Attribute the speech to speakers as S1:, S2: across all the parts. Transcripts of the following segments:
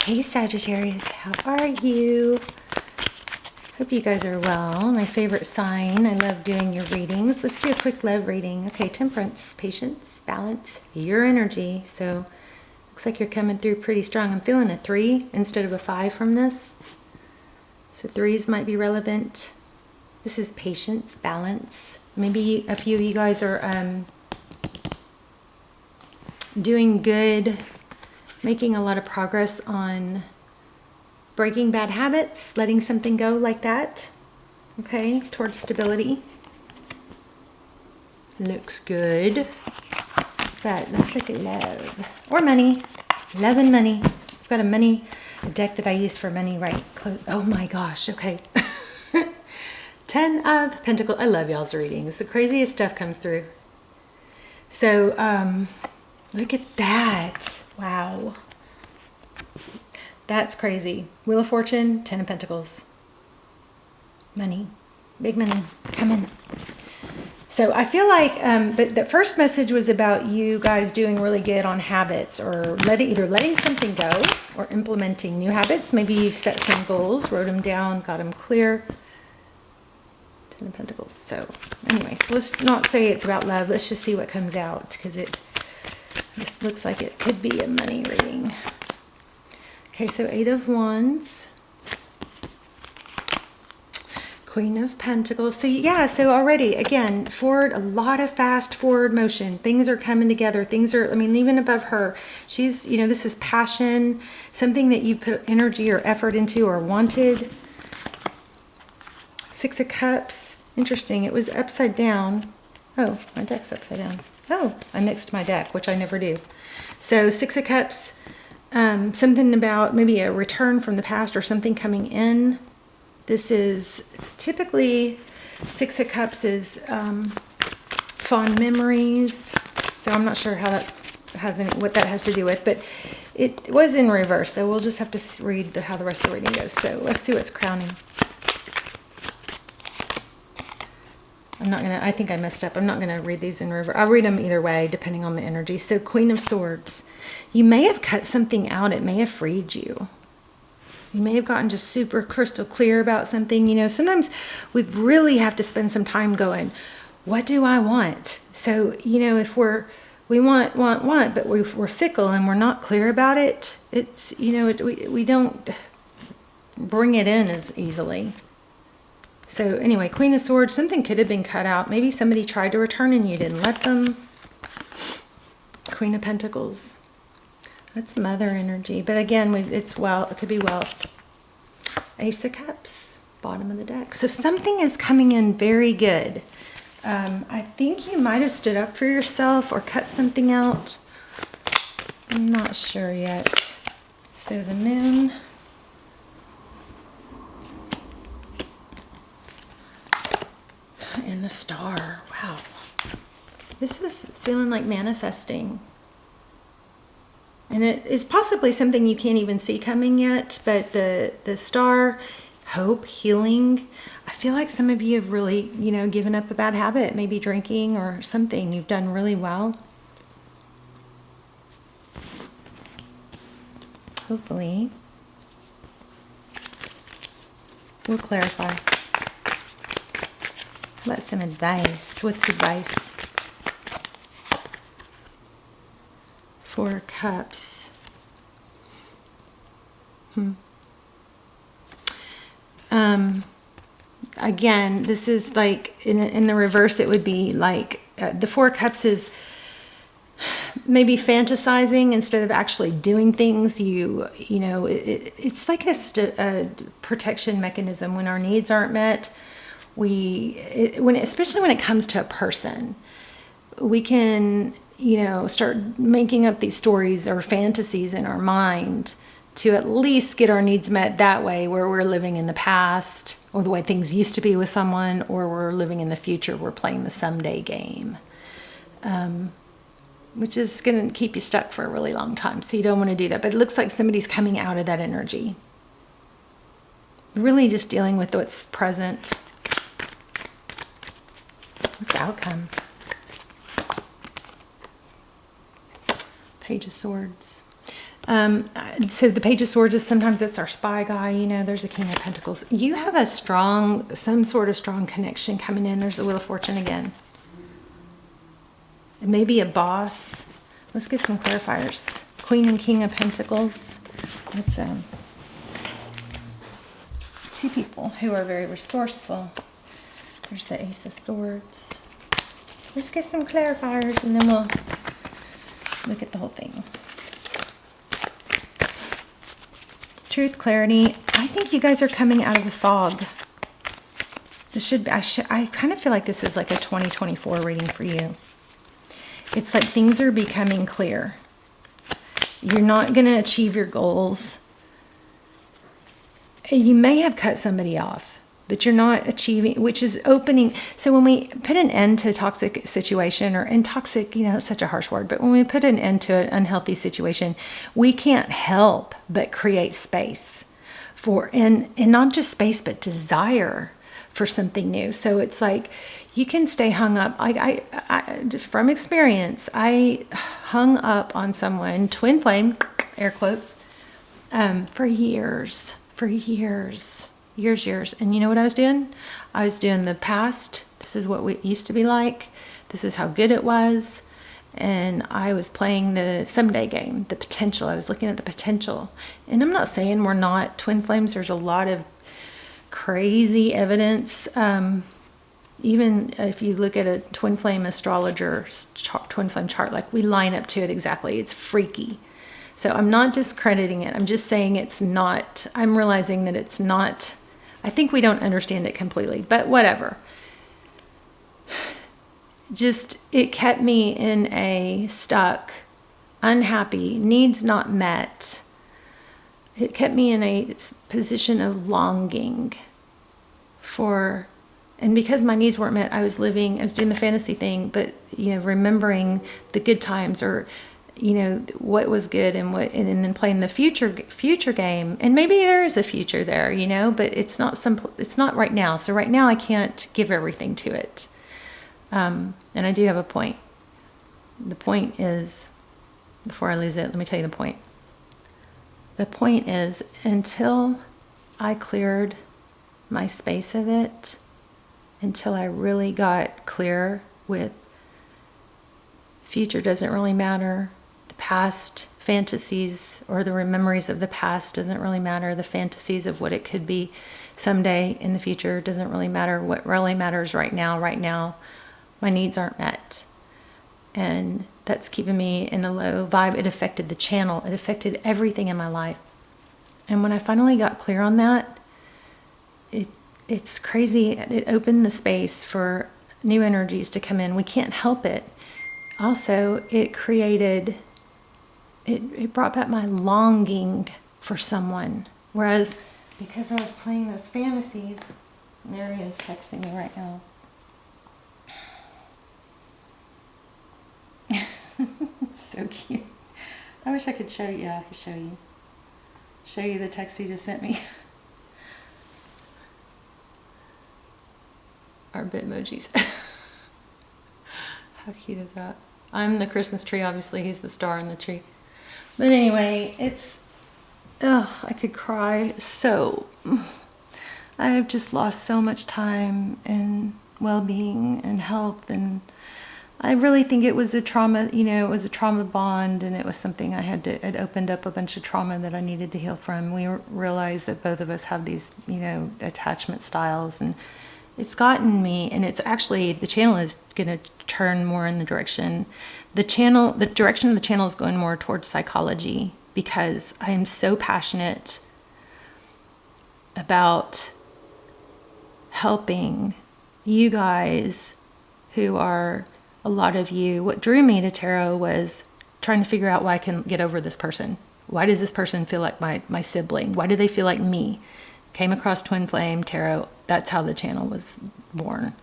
S1: Hey Sagittarius, how are you? Hope you guys are well. My favorite sign. I love doing your readings. Let's do a quick love reading. Okay, temperance, patience, balance, your energy. So looks like you're coming through pretty strong. I'm feeling a 3 instead of a 5 from this. So 3s might be relevant. This is patience, balance. Maybe a few of you guys are doing good, making a lot of progress on breaking bad habits, letting something go like that. Okay, towards stability. Looks good. But let's look at love or money. Love and money. I've got a money deck that I use for money right close. Oh my gosh, okay. 10 of Pentacles. I love y'all's readings. The craziest stuff comes through. So, look at that. Wow. That's crazy. Wheel of Fortune, 10 of Pentacles. Money. Big money. Coming. So I feel like, but the first message was about you guys doing really good on habits or either letting something go or implementing new habits. Maybe you've set some goals, wrote them down, got them clear. 10 of Pentacles. So anyway, let's not say it's about love. Let's just see what comes out because this looks like it could be a money reading. Okay, so 8 of Wands. Queen of Pentacles. So yeah, so already, again, forward, a lot of fast forward motion. Things are coming together. Things are, I mean, even above her, she's, you know, this is passion, something that you put energy or effort into or wanted. 6 of Cups. Interesting. It was upside down. Oh, my deck's upside down. Oh, I mixed my deck, which I never do. So 6 of Cups, something about maybe a return from the past or something coming in. This is typically 6 of Cups is fond memories. So I'm not sure how that has what that has to do with, but it was in reverse. So we'll just have to read how the rest of the reading goes. So let's see what's crowning. I think I messed up. I'm not gonna read these in reverse. I'll read them either way, depending on the energy. So Queen of Swords. You may have cut something out. It may have freed you. You may have gotten just super crystal clear about something. You know, sometimes we really have to spend some time going, what do I want? So, you know, if we want, but we're fickle and we're not clear about it, it's, you know, we don't bring it in as easily. So anyway, Queen of Swords, something could have been cut out. Maybe somebody tried to return and you didn't let them. Queen of Pentacles. That's mother energy. But again, it could be wealth. Ace of Cups, bottom of the deck. So something is coming in very good. I think you might have stood up for yourself or cut something out. I'm not sure yet. So the Moon. And the Star. Wow. This is feeling like manifesting. And it is possibly something you can't even see coming yet, but the Star, hope, healing. I feel like some of you have really, you know, given up a bad habit, maybe drinking or something. You've done really well. Hopefully. We'll clarify. What's some advice? What's advice? 4 Cups. Again, this is like in the reverse. It would be like the 4 Cups is maybe fantasizing instead of actually doing things. You know, it's like a protection mechanism when our needs aren't met. Especially when it comes to a person, we can, you know, start making up these stories or fantasies in our mind to at least get our needs met that way, where we're living in the past or the way things used to be with someone, or we're living in the future. We're playing the someday game, which is going to keep you stuck for a really long time. So you don't want to do that. But it looks like somebody's coming out of that energy. Really just dealing with what's present. What's the outcome? Page of Swords. So the Page of Swords is sometimes it's our spy guy, you know, there's a King of Pentacles. You have a some sort of strong connection coming in. There's the Wheel of Fortune again. It may be a boss. Let's get some clarifiers. Queen and King of Pentacles. It's two people who are very resourceful. There's the Ace of Swords. Let's get some clarifiers and then we'll look at the whole thing. Truth, clarity. I think you guys are coming out of the fog. This should be, I kind of feel like this is like a 2024 reading for you. It's like things are becoming clear. You're not going to achieve your goals. You may have cut somebody off, but you're not achieving, which is opening. So when we put an end to a toxic situation, and toxic, you know, it's such a harsh word, but when we put an end to an unhealthy situation, we can't help but create space for, and not just space, but desire for something new. So it's like, you can stay hung up. I from experience, I hung up on someone, twin flame, air quotes, for years. And you know what I was doing? I was doing the past. This is what it used to be like. This is how good it was. And I was playing the someday game, the potential. I was looking at the potential. And I'm not saying we're not twin flames. There's a lot of crazy evidence. Even if you look at a twin flame astrologer twin flame chart, like we line up to it exactly. It's freaky. So I'm not discrediting it. I'm just saying it's not, I'm realizing that it's not, I think we don't understand it completely, but whatever. Just, it kept me in a stuck, unhappy, needs not met. It kept me in a position of longing for, and because my needs weren't met, I was doing the fantasy thing, but, you know, remembering the good times, or, you know, what was good, and then playing the future game. And maybe there is a future there, you know, but it's not right now. So right now I can't give everything to it. And I do have a point. The point is, before I lose it, let me tell you the point. The point is, until I cleared my space of it, until I really got clear with future doesn't really matter, the past fantasies or the memories of the past doesn't really matter, the fantasies of what it could be someday in the future doesn't really matter. What really matters right now, my needs aren't met. And that's keeping me in a low vibe. It affected the channel. It affected everything in my life. And when I finally got clear on that, it's crazy. It opened the space for new energies to come in. We can't help it. Also, it brought back my longing for someone. Whereas, because I was playing those fantasies, there he is texting me right now. So cute. I wish I could show you. Yeah, I could show you the text he just sent me. Our Bitmojis. How cute is that? I'm the Christmas tree, obviously. He's the star in the tree. But anyway, I could cry. So, I have just lost so much time and well-being and health, and I really think it was a trauma, you know, it was a trauma bond, and it was something it opened up a bunch of trauma that I needed to heal from. We realized that both of us have these, you know, attachment styles, and it's gotten me, and it's actually, the channel is going to turn more in the direction. The direction of the channel is going more towards psychology, because I am so passionate about helping you guys who are, a lot of you, what drew me to tarot was trying to figure out why I can get over this person. Why does this person feel like my sibling? Why do they feel like me? Came across Twin Flame Tarot. That's how the channel was born.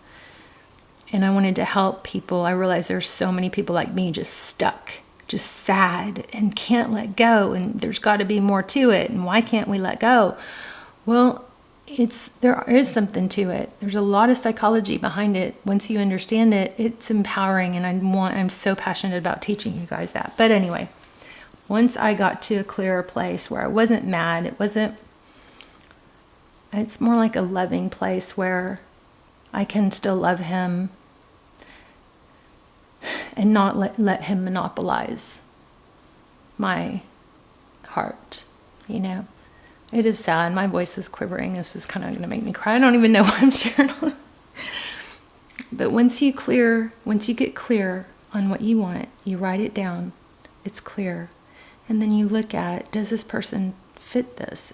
S1: And I wanted to help people. I realized there's so many people like me just stuck, just sad and can't let go. And there's got to be more to it. And why can't we let go? Well, there is something to it. There's a lot of psychology behind it. Once you understand it, it's empowering. And I'm so passionate about teaching you guys that. But anyway, Once I got to a clearer place where I wasn't mad, it's more like a loving place where I can still love him and not let him monopolize my heart, you know. It is sad. My voice is quivering. This is kind of going to make me cry. I don't even know what I'm sharing. But once you get clear on what you want, you write it down. It's clear. And then you look at, does this person fit this?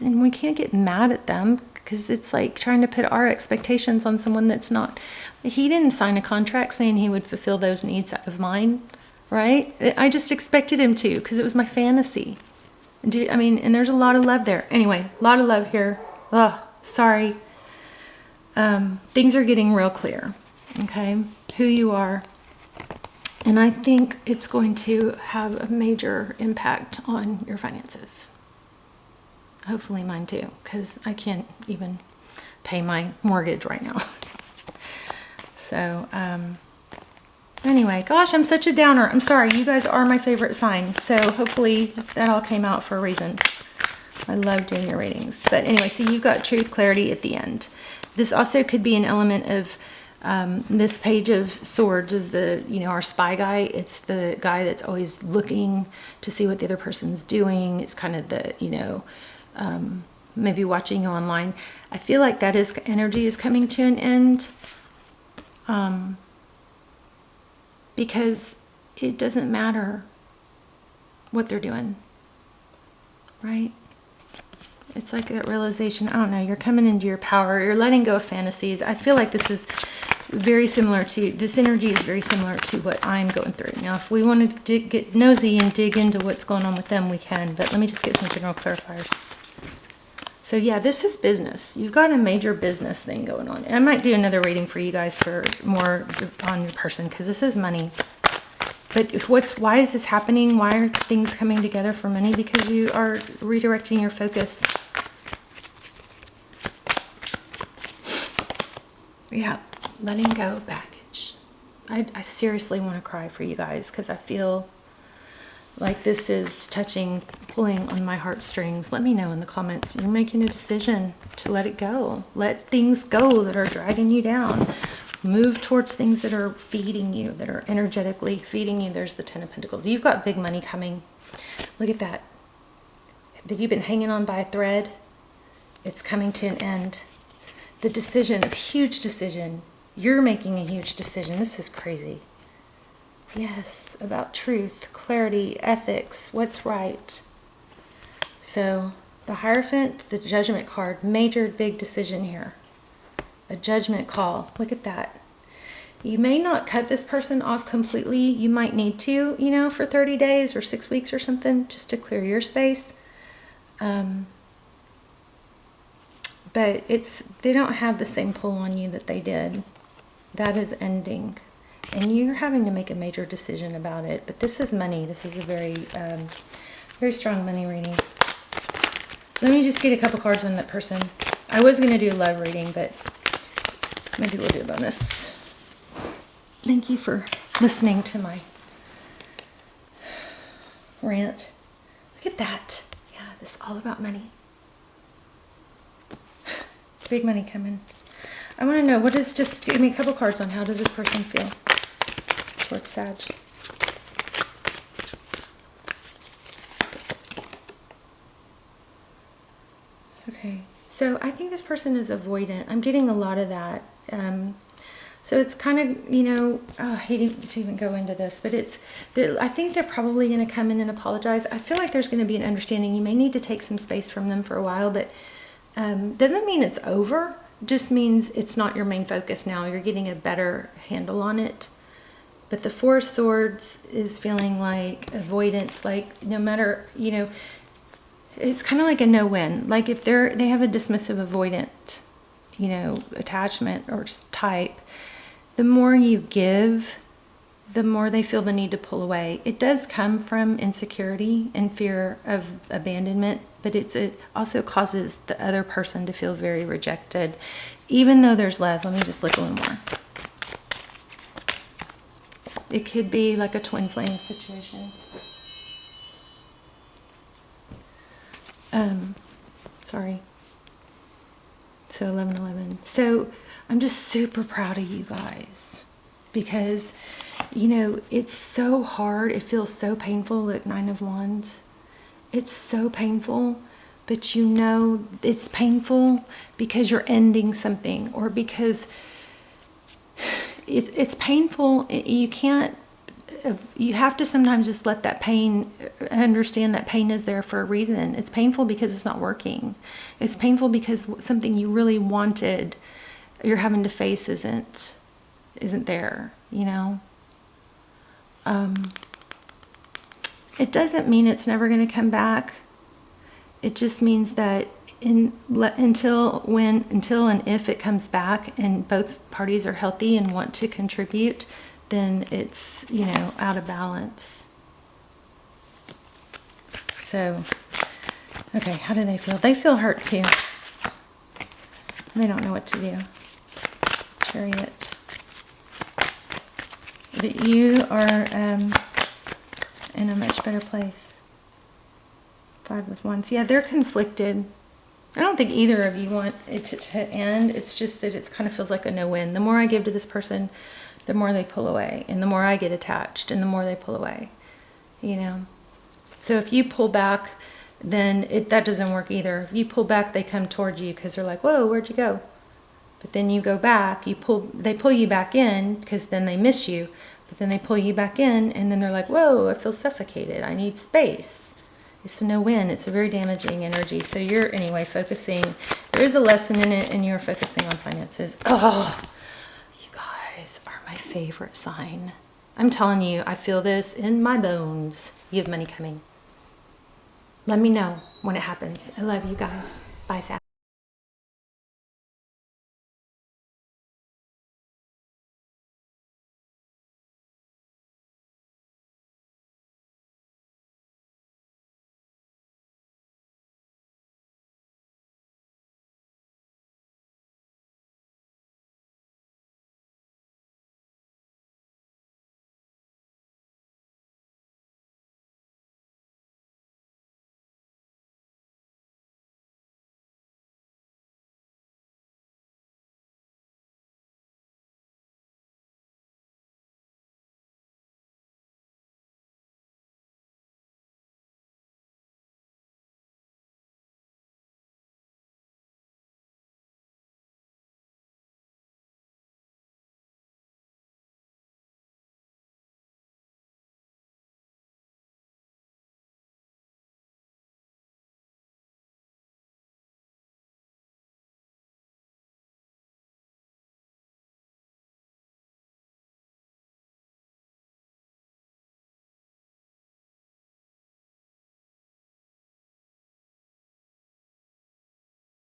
S1: And we can't get mad at them, because it's like trying to put our expectations on someone that's not. He didn't sign a contract saying he would fulfill those needs of mine, right? I just expected him to, because it was my fantasy. And there's a lot of love there. Anyway, a lot of love here. Oh, sorry. Things are getting real clear, okay? Who you are. And I think it's going to have a major impact on your finances. Hopefully mine too, because I can't even pay my mortgage right now. So, anyway, gosh, I'm such a downer. I'm sorry. You guys are my favorite sign. So hopefully that all came out for a reason. I love doing your readings. But anyway, so you've got truth, clarity at the end. This also could be an element of this Page of Swords is our spy guy. It's the guy that's always looking to see what the other person's doing. It's kind of the, maybe watching you online. I feel like that energy is coming to an end. Because it doesn't matter what they're doing, right? It's like that realization, I don't know, you're coming into your power, you're letting go of fantasies. I feel like this is this energy is very similar to what I'm going through. Now, if we want to get nosy and dig into what's going on with them, we can, but let me just get some general clarifiers. So yeah, this is business. You've got a major business thing going on. And I might do another reading for you guys for more on your person, because this is money. But why is this happening? Why are things coming together for money? Because you are redirecting your focus. Yeah, letting go of baggage. I seriously want to cry for you guys, because I feel like this is pulling on my heartstrings. Let me know in the comments. You're making a decision to let it go. Let things go that are dragging you down. Move towards things that are feeding you, that are energetically feeding you. There's the Ten of Pentacles. You've got big money coming. Look at that. That you've been hanging on by a thread. It's coming to an end. The decision, a huge decision. You're making a huge decision. This is crazy. Yes, about truth, clarity, ethics, what's right. So the Hierophant, the Judgment card, major big decision here. A judgment call. Look at that. You may not cut this person off completely. You might need to, for 30 days or 6 weeks or something, just to clear your space. But they don't have the same pull on you that they did. That is ending. And you're having to make a major decision about it. But this is money. This is a very, very strong money reading. Let me just get a couple cards on that person. I was going to do a love reading, but maybe we'll do a bonus. Thank you for listening to my rant. Look at that. Yeah, this is all about money. Big money coming. I want to know, just give me a couple cards on how does this person feel towards Sag. Okay, so I think this person is avoidant. I'm getting a lot of that. So it's kind of, I hate to even go into this, but I think they're probably going to come in and apologize. I feel like there's going to be an understanding. You may need to take some space from them for a while, but doesn't mean it's over. Just means it's not your main focus now. You're getting a better handle on it. But the Four of Swords is feeling like avoidance, like no matter, it's kind of like a no-win. Like if they have a dismissive avoidant, attachment or type, the more you give, the more they feel the need to pull away. It does come from insecurity and fear of abandonment, but it also causes the other person to feel very rejected, even though there's love. Let me just look a little more. It could be like a twin flame situation. Sorry. So 11/11. So I'm just super proud of you guys, because, you know, it's so hard. It feels so painful. Look, 9 of Wands. It's so painful, but you know it's painful because you're ending something, or because it's painful. You can't, you have to sometimes just let that pain, understand that pain is there for a reason. It's painful because it's not working. It's painful because something you really wanted, you're having to face isn't there, you know? It doesn't mean it's never going to come back. It just means that until and if it comes back and both parties are healthy and want to contribute, then it's, you know, out of balance. So, okay, how do they feel? They feel hurt too. They don't know what to do. Chariot. But you are in a much better place. 5 of Wands. Yeah, they're conflicted. I don't think either of you want it to end. It's just that it kind of feels like a no-win. The more I give to this person, the more they pull away. And the more I get attached, and the more they pull away. You know? So if you pull back, then that doesn't work either. If you pull back, they come towards you because they're like, whoa, where'd you go? But then you go back, they pull you back in because then they miss you. But then they pull you back in, and then they're like, whoa, I feel suffocated. I need space. It's a no-win. It's a very damaging energy. So you're, anyway, focusing. There is a lesson in it, and you're focusing on finances. Oh, you guys are my favorite sign. I'm telling you, I feel this in my bones. You have money coming. Let me know when it happens. I love you guys. Bye, Sag.